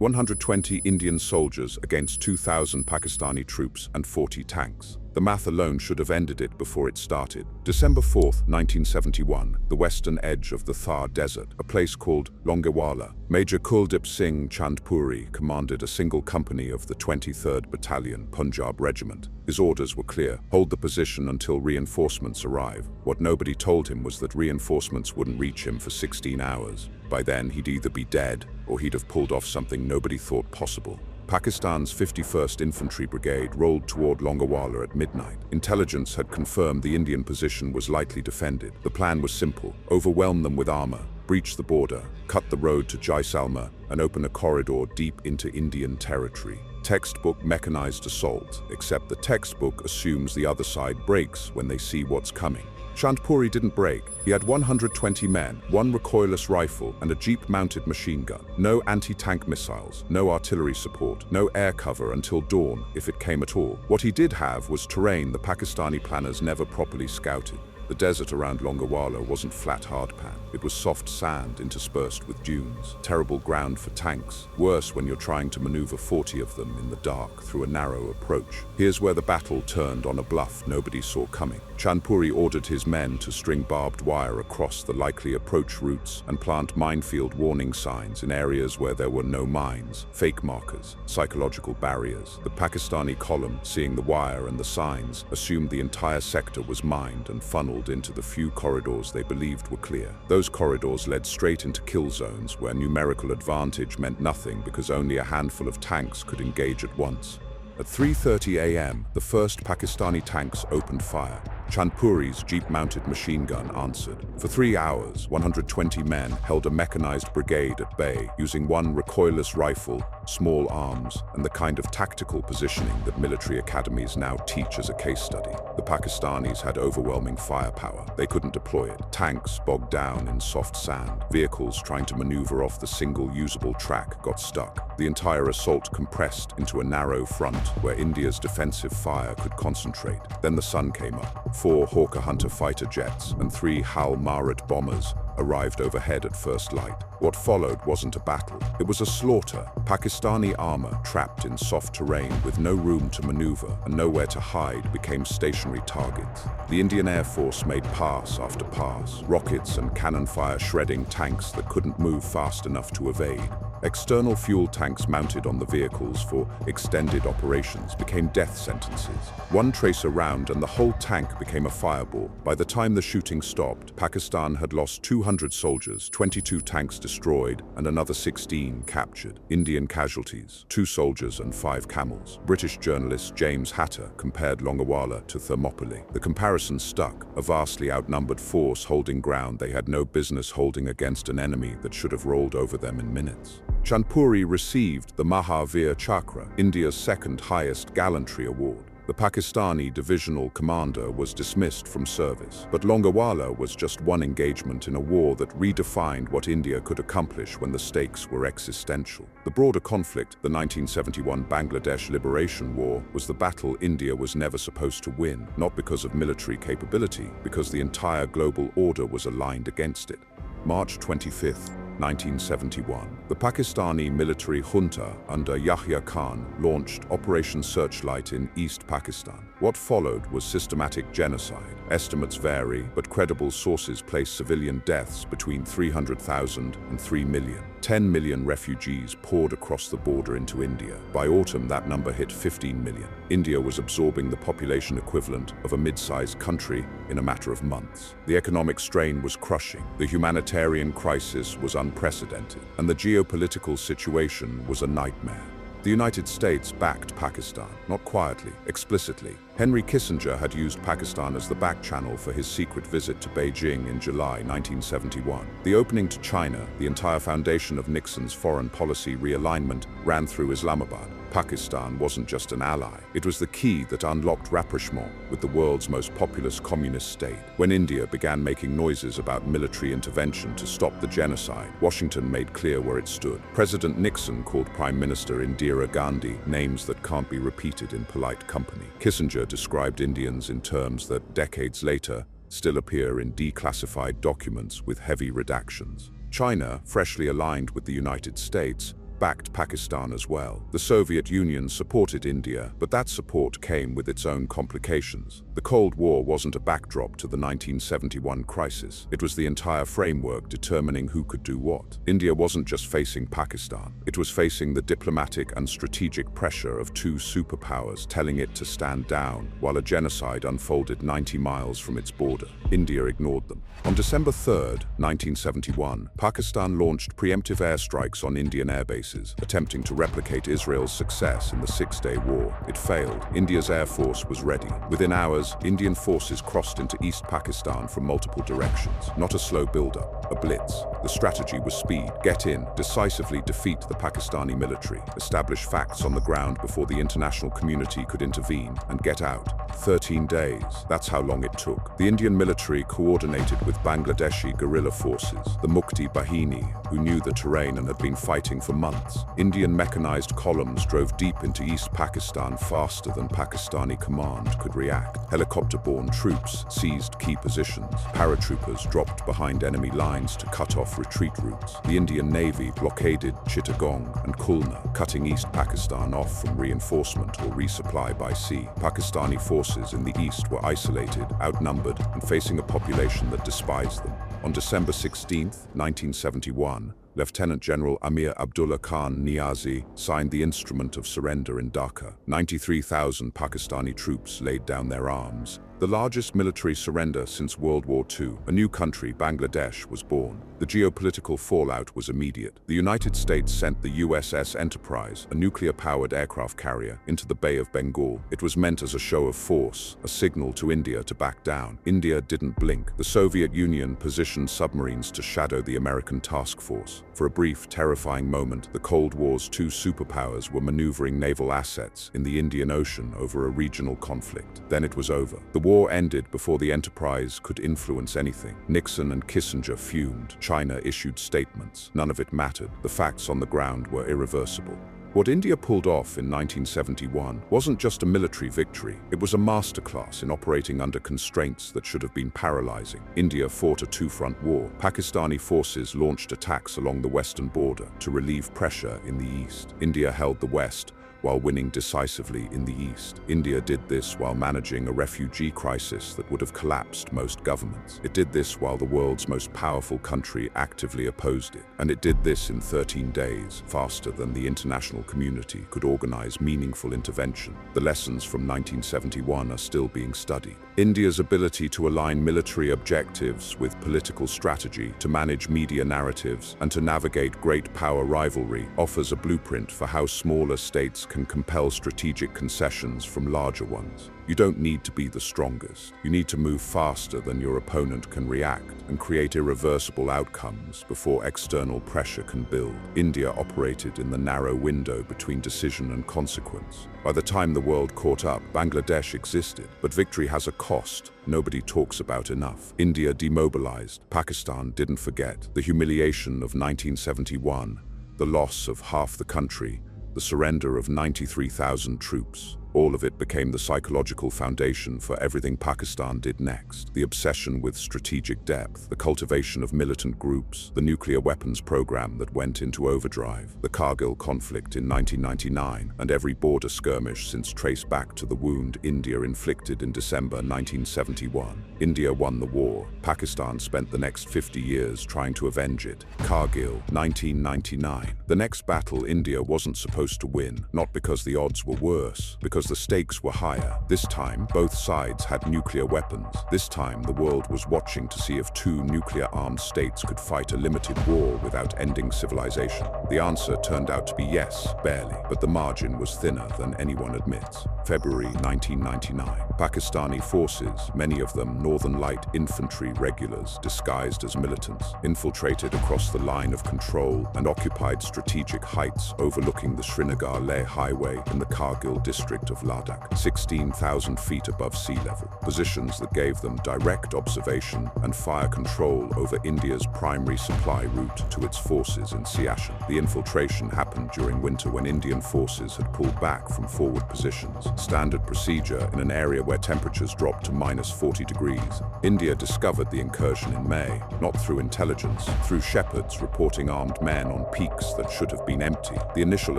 120 Indian soldiers against 2,000 Pakistani troops and 40 tanks. The math alone should have ended it before it started. December 4, 1971, the western edge of the Thar Desert, a place called Longewala. Major Kuldip Singh Chandpuri commanded a single company of the 23rd Battalion, Punjab Regiment. His orders were clear: hold the position until reinforcements arrive. What nobody told him was that reinforcements wouldn't reach him for 16 hours. By then, he'd either be dead or he'd have pulled off something nobody thought possible. Pakistan's 51st Infantry Brigade rolled toward Longewala at midnight. Intelligence had confirmed the Indian position was lightly defended. The plan was simple: overwhelm them with armor, breach the border, cut the road to Jaisalmer, and open a corridor deep into Indian territory. Textbook mechanized assault, except the textbook assumes the other side breaks when they see what's coming. Chandpuri didn't break. He had 120 men, one recoilless rifle, and a jeep-mounted machine gun. No anti-tank missiles, no artillery support, no air cover until dawn, if it came at all. What he did have was terrain the Pakistani planners never properly scouted. The desert around Longewala wasn't flat hardpan. It was soft sand interspersed with dunes. Terrible ground for tanks. Worse when you're trying to maneuver 40 of them in the dark through a narrow approach. Here's where the battle turned on a bluff nobody saw coming. Chandpuri ordered his men to string barbed wire across the likely approach routes and plant minefield warning signs in areas where there were no mines, fake markers, psychological barriers. The Pakistani column, seeing the wire and the signs, assumed the entire sector was mined and funneled into the few corridors they believed were clear. Those corridors led straight into kill zones where numerical advantage meant nothing because only a handful of tanks could engage at once. At 3:30 a.m., the first Pakistani tanks opened fire. Chandpuri's jeep-mounted machine gun answered. For 3 hours, 120 men held a mechanized brigade at bay, using one recoilless rifle, small arms, and the kind of tactical positioning that military academies now teach as a case study. The Pakistanis had overwhelming firepower. They couldn't deploy it. Tanks bogged down in soft sand. Vehicles trying to maneuver off the single usable track got stuck. The entire assault compressed into a narrow front where India's defensive fire could concentrate. Then the sun came up. 4 Hawker Hunter fighter jets and 3 Hal Marat bombers arrived overhead at first light. What followed wasn't a battle. It was a slaughter. Pakistani armor, trapped in soft terrain with no room to maneuver and nowhere to hide, became stationary targets. The Indian Air Force made pass after pass, rockets and cannon fire shredding tanks that couldn't move fast enough to evade. External fuel tanks mounted on the vehicles for extended operations became death sentences. One tracer round and the whole tank became a fireball. By the time the shooting stopped, Pakistan had lost 200 soldiers, 22 tanks destroyed, and another 16 captured. Indian casualties: 2 soldiers and 5 camels. British journalist James Hatter compared Longewala to Thermopylae. The comparison stuck: a vastly outnumbered force holding ground they had no business holding against an enemy that should have rolled over them in minutes. Chandpuri received the Mahavir Chakra, India's second highest gallantry award. The Pakistani divisional commander was dismissed from service. But Longewala was just one engagement in a war that redefined what India could accomplish when the stakes were existential. The broader conflict, the 1971 Bangladesh Liberation War, was the battle India was never supposed to win, not because of military capability, because the entire global order was aligned against it. March 25th, 1971. The Pakistani military junta under Yahya Khan launched Operation Searchlight in East Pakistan. What followed was systematic genocide. Estimates vary, but credible sources place civilian deaths between 300,000 and 3 million. 10 million refugees poured across the border into India. By autumn, that number hit 15 million. India was absorbing the population equivalent of a mid-sized country in a matter of months. The economic strain was crushing. The humanitarian crisis was unprecedented, and the geopolitical situation was a nightmare. The United States backed Pakistan, not quietly, explicitly. Henry Kissinger had used Pakistan as the back channel for his secret visit to Beijing in July 1971. The opening to China, the entire foundation of Nixon's foreign policy realignment, ran through Islamabad. Pakistan wasn't just an ally. It was the key that unlocked rapprochement with the world's most populous communist state. When India began making noises about military intervention to stop the genocide, Washington made clear where it stood. President Nixon called Prime Minister Indira Gandhi names that can't be repeated in polite company. Kissinger described Indians in terms that, decades later, still appear in declassified documents with heavy redactions. China, freshly aligned with the United States, backed Pakistan as well. The Soviet Union supported India, but that support came with its own complications. The Cold War wasn't a backdrop to the 1971 crisis. It was the entire framework determining who could do what. India wasn't just facing Pakistan. It was facing the diplomatic and strategic pressure of two superpowers telling it to stand down while a genocide unfolded 90 miles from its border. India ignored them. On December 3, 1971, Pakistan launched preemptive airstrikes on Indian airbases, attempting to replicate Israel's success in the Six-Day War. It failed. India's air force was ready. Within hours, Indian forces crossed into East Pakistan from multiple directions. Not a slow build-up, a blitz. The strategy was speed. Get in, decisively defeat the Pakistani military, establish facts on the ground before the international community could intervene, and get out. 13 days. That's how long it took. The Indian military coordinated with Bangladeshi guerrilla forces, the Mukti Bahini, who knew the terrain and had been fighting for months. Indian mechanized columns drove deep into East Pakistan faster than Pakistani command could react. Helicopter-borne troops seized key positions. Paratroopers dropped behind enemy lines to cut off retreat routes. The Indian Navy blockaded Chittagong and Khulna, cutting East Pakistan off from reinforcement or resupply by sea. Pakistani forces in the east were isolated, outnumbered, and facing a population that despised them. On December 16, 1971, Lieutenant General Amir Abdullah Khan Niazi signed the instrument of surrender in Dhaka. 93,000 Pakistani troops laid down their arms. The largest military surrender since World War II. A new country, Bangladesh, was born. The geopolitical fallout was immediate. The United States sent the USS Enterprise, a nuclear-powered aircraft carrier, into the Bay of Bengal. It was meant as a show of force, a signal to India to back down. India didn't blink. The Soviet Union positioned submarines to shadow the American task force. For a brief, terrifying moment, the Cold War's two superpowers were maneuvering naval assets in the Indian Ocean over a regional conflict. Then it was over. The war ended before the Enterprise could influence anything. Nixon and Kissinger fumed. China issued statements. None of it mattered. The facts on the ground were irreversible. What India pulled off in 1971 wasn't just a military victory. It was a masterclass in operating under constraints that should have been paralyzing. India fought a two-front war. Pakistani forces launched attacks along the western border to relieve pressure in the east. India held the west, while winning decisively in the east. India did this while managing a refugee crisis that would have collapsed most governments. It did this while the world's most powerful country actively opposed it. And it did this in 13 days, faster than the international community could organize meaningful intervention. The lessons from 1971 are still being studied. India's ability to align military objectives with political strategy, to manage media narratives, and to navigate great power rivalry offers a blueprint for how smaller states can compel strategic concessions from larger ones. You don't need to be the strongest. You need to move faster than your opponent can react and create irreversible outcomes before external pressure can build. India operated in the narrow window between decision and consequence. By the time the world caught up, Bangladesh existed, but victory has a cost nobody talks about enough. India demobilized. Pakistan didn't forget. The humiliation of 1971, the loss of half the country, the surrender of 93,000 troops. All of it became the psychological foundation for everything Pakistan did next. The obsession with strategic depth, the cultivation of militant groups, the nuclear weapons program that went into overdrive, the Kargil conflict in 1999, and every border skirmish since traced back to the wound India inflicted in December 1971. India won the war. Pakistan spent the next 50 years trying to avenge it. Kargil, 1999. The next battle India wasn't supposed to win, not because the odds were worse, because the stakes were higher. This time, both sides had nuclear weapons. This time, the world was watching to see if two nuclear-armed states could fight a limited war without ending civilization. The answer turned out to be yes, barely, but the margin was thinner than anyone admits. February 1999. Pakistani forces, many of them Northern Light Infantry regulars disguised as militants, infiltrated across the line of control and occupied strategic heights overlooking the Srinagar-Leh highway in the Kargil district of of Ladakh, 16,000 feet above sea level, positions that gave them direct observation and fire control over India's primary supply route to its forces in Siachen. The infiltration happened during winter when Indian forces had pulled back from forward positions, standard procedure in an area where temperatures dropped to -40 degrees. India discovered the incursion in May, not through intelligence, through shepherds reporting armed men on peaks that should have been empty. The initial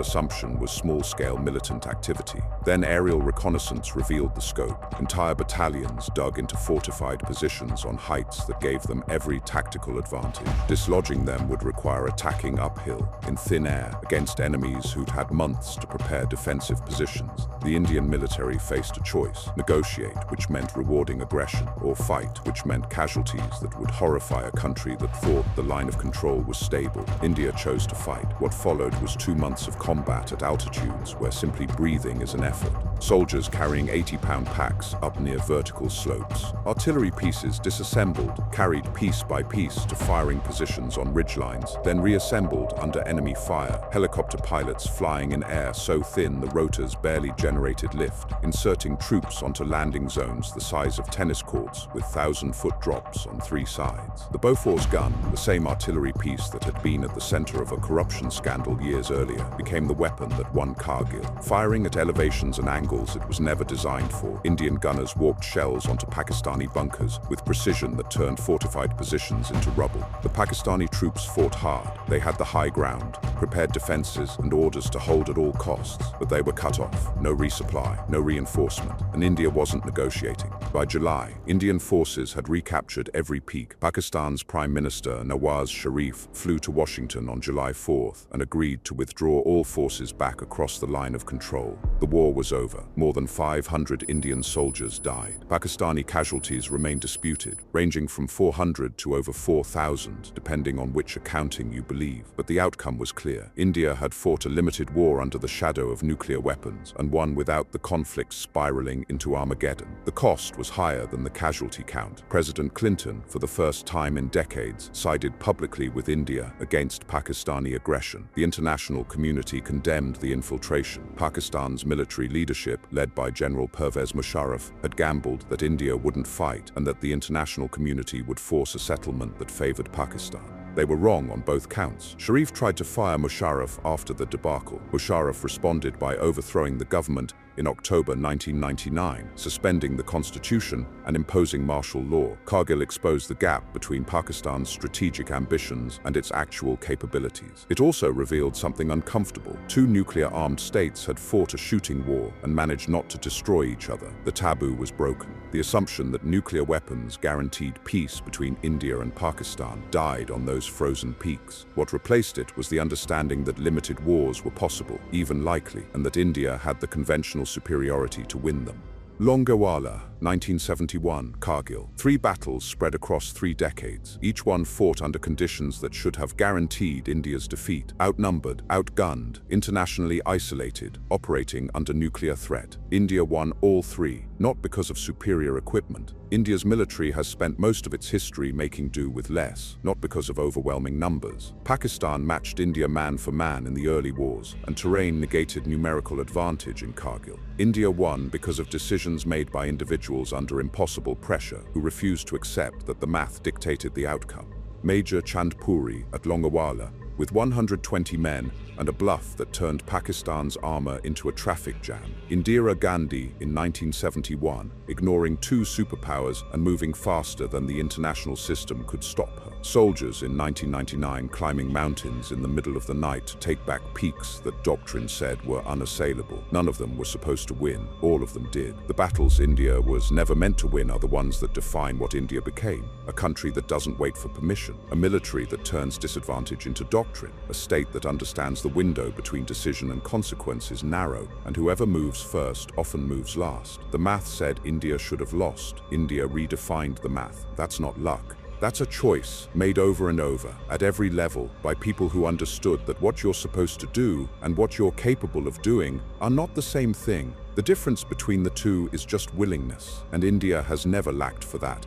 assumption was small-scale militant activity. Then aerial reconnaissance revealed the scope. Entire battalions dug into fortified positions on heights that gave them every tactical advantage. Dislodging them would require attacking uphill, in thin air, against enemies who'd had months to prepare defensive positions. The Indian military faced a choice: negotiate, which meant rewarding aggression, or fight, which meant casualties that would horrify a country that thought the line of control was stable. India chose to fight. What followed was 2 months of combat at altitudes where simply breathing is an effort. Soldiers carrying 80-pound packs up near vertical slopes. Artillery pieces disassembled, carried piece by piece to firing positions on ridgelines, then reassembled under enemy fire. Helicopter pilots flying in air so thin the rotors barely generated lift, inserting troops onto landing zones the size of tennis courts with 1,000-foot drops on 3 sides. The Bofors gun, the same artillery piece that had been at the center of a corruption scandal years earlier, became the weapon that won Kargil. Firing at elevations and angles it was never designed for, Indian gunners walked shells onto Pakistani bunkers with precision that turned fortified positions into rubble. The Pakistani troops fought hard. They had the high ground, prepared defenses and orders to hold at all costs, but they were cut off. No resupply, no reinforcement, and India wasn't negotiating. By July, Indian forces had recaptured every peak. Pakistan's Prime Minister Nawaz Sharif flew to Washington on July 4th and agreed to withdraw all forces back across the line of control. The war was over. More than 500 Indian soldiers died. Pakistani casualties remained disputed, ranging from 400 to over 4,000, depending on which accounting you believe. But the outcome was clear. India had fought a limited war under the shadow of nuclear weapons, and one without the conflict spiraling into Armageddon. The cost was higher than the casualty count. President Clinton, for the first time in decades, sided publicly with India against Pakistani aggression. The international community condemned the infiltration. Pakistan's military leadership, led by General Pervez Musharraf, had gambled that India wouldn't fight and that the international community would force a settlement that favored Pakistan. They were wrong on both counts. Sharif tried to fire Musharraf after the debacle. Musharraf responded by overthrowing the government in October 1999, suspending the constitution and imposing martial law. Kargil exposed the gap between Pakistan's strategic ambitions and its actual capabilities. It also revealed something uncomfortable. 2 nuclear-armed states had fought a shooting war and managed not to destroy each other. The taboo was broken. The assumption that nuclear weapons guaranteed peace between India and Pakistan died on those frozen peaks. What replaced it was the understanding that limited wars were possible, even likely, and that India had the conventional superiority to win them. Longewala, 1971, Kargil. 3 battles spread across 3 decades, each one fought under conditions that should have guaranteed India's defeat. Outnumbered, outgunned, internationally isolated, operating under nuclear threat. India won all 3, not because of superior equipment. India's military has spent most of its history making do with less, not because of overwhelming numbers. Pakistan matched India man for man in the early wars, and terrain negated numerical advantage in Kargil. India won because of decisions made by individuals under impossible pressure who refused to accept that the math dictated the outcome. Major Chandpuri at Longewala, with 120 men and a bluff that turned Pakistan's armor into a traffic jam. Indira Gandhi in 1971, ignoring 2 superpowers and moving faster than the international system could stop her. Soldiers in 1999 climbing mountains in the middle of the night to take back peaks that doctrine said were unassailable. None of them were supposed to win. All of them did. The battles India was never meant to win are the ones that define what India became. A country that doesn't wait for permission. A military that turns disadvantage into doctrine. A state that understands the window between decision and consequence is narrow, and whoever moves first often moves last. The math said India should have lost. India redefined the math. That's not luck. That's a choice, made over and over, at every level, by people who understood that what you're supposed to do and what you're capable of doing are not the same thing. The difference between the two is just willingness, and India has never lacked for that.